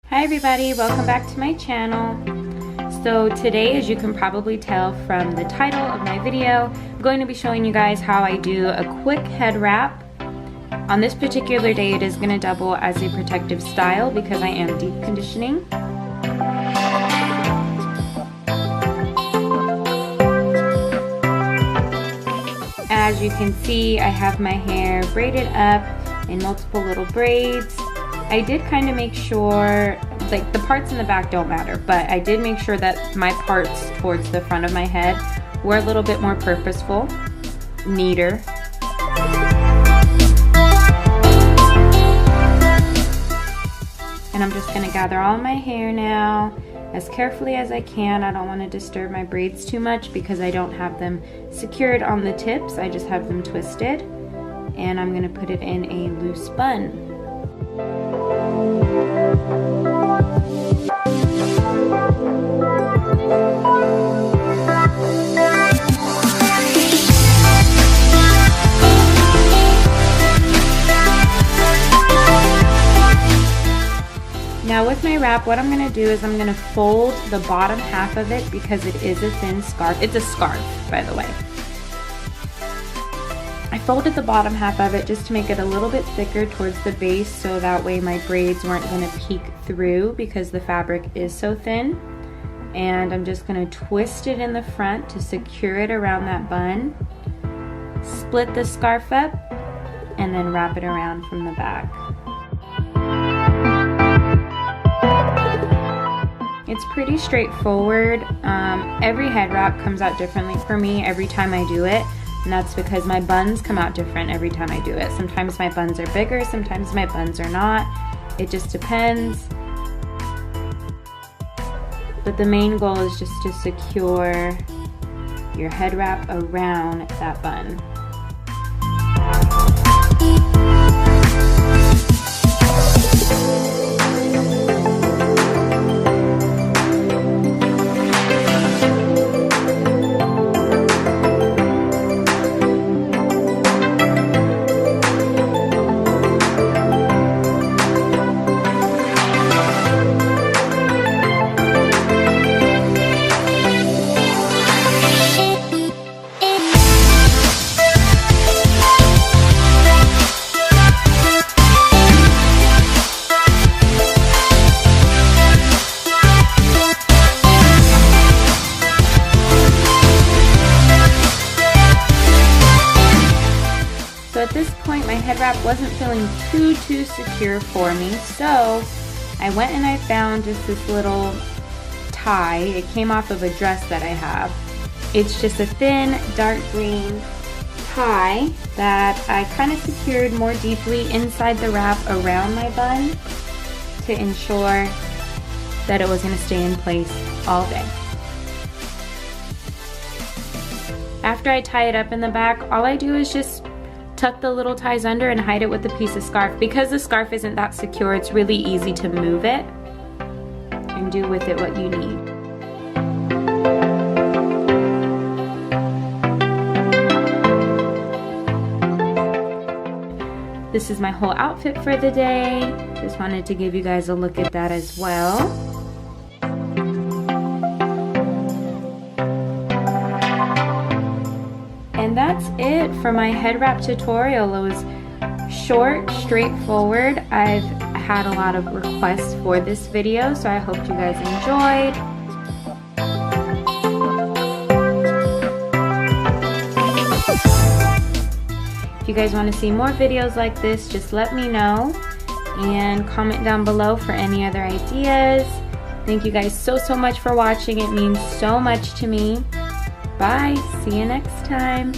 Hi everybody, welcome back to my channel. So today, as you can probably tell from the title of my video, I'm going to be showing you guys how I do a quick head wrap. On this particular day, it is going to double as a protective style because I am deep conditioning. As you can see, I have my hair braided up in multiple little braids. I did kind of make sure, like the parts in the back don't matter, but I did make sure that my parts towards the front of my head were a little bit more purposeful, neater. And I'm just gonna gather all my hair now as carefully as I can. I don't want to disturb my braids too much because I don't have them secured on the tips. I just have them twisted. And I'm gonna put it in a loose bun. Now with my wrap, what I'm going to do is I'm going to fold the bottom half of it because it is a thin scarf. It's a scarf, by the way. I folded the bottom half of it just to make it a little bit thicker towards the base so that way my braids weren't going to peek through because the fabric is so thin. And I'm just going to twist it in the front to secure it around that bun. Split the scarf up and then wrap it around from the back. It's pretty straightforward. Every head wrap comes out differently for me every time I do it, and that's because my buns come out different every time I do it. Sometimes my buns are bigger, sometimes my buns are not. It just depends. But the main goal is just to secure your head wrap around that bun. So at this point, my head wrap wasn't feeling too secure for me, so I went and I found just this little tie. It came off of a dress that I have. It's just a thin, dark green tie that I kind of secured more deeply inside the wrap around my bun to ensure that it was going to stay in place all day. After I tie it up in the back, all I do is just tuck the little ties under and hide it with a piece of scarf. Because the scarf isn't that secure, it's really easy to move it and do with it what you need. This is my whole outfit for the day. Just wanted to give you guys a look at that as well. And that's it for my head wrap tutorial. It was short, straightforward. I've had a lot of requests for this video, so I hope you guys enjoyed. If you guys want to see more videos like this, just let me know and comment down below for any other ideas. Thank you guys so much for watching. It means so much to me. Bye. See you next time.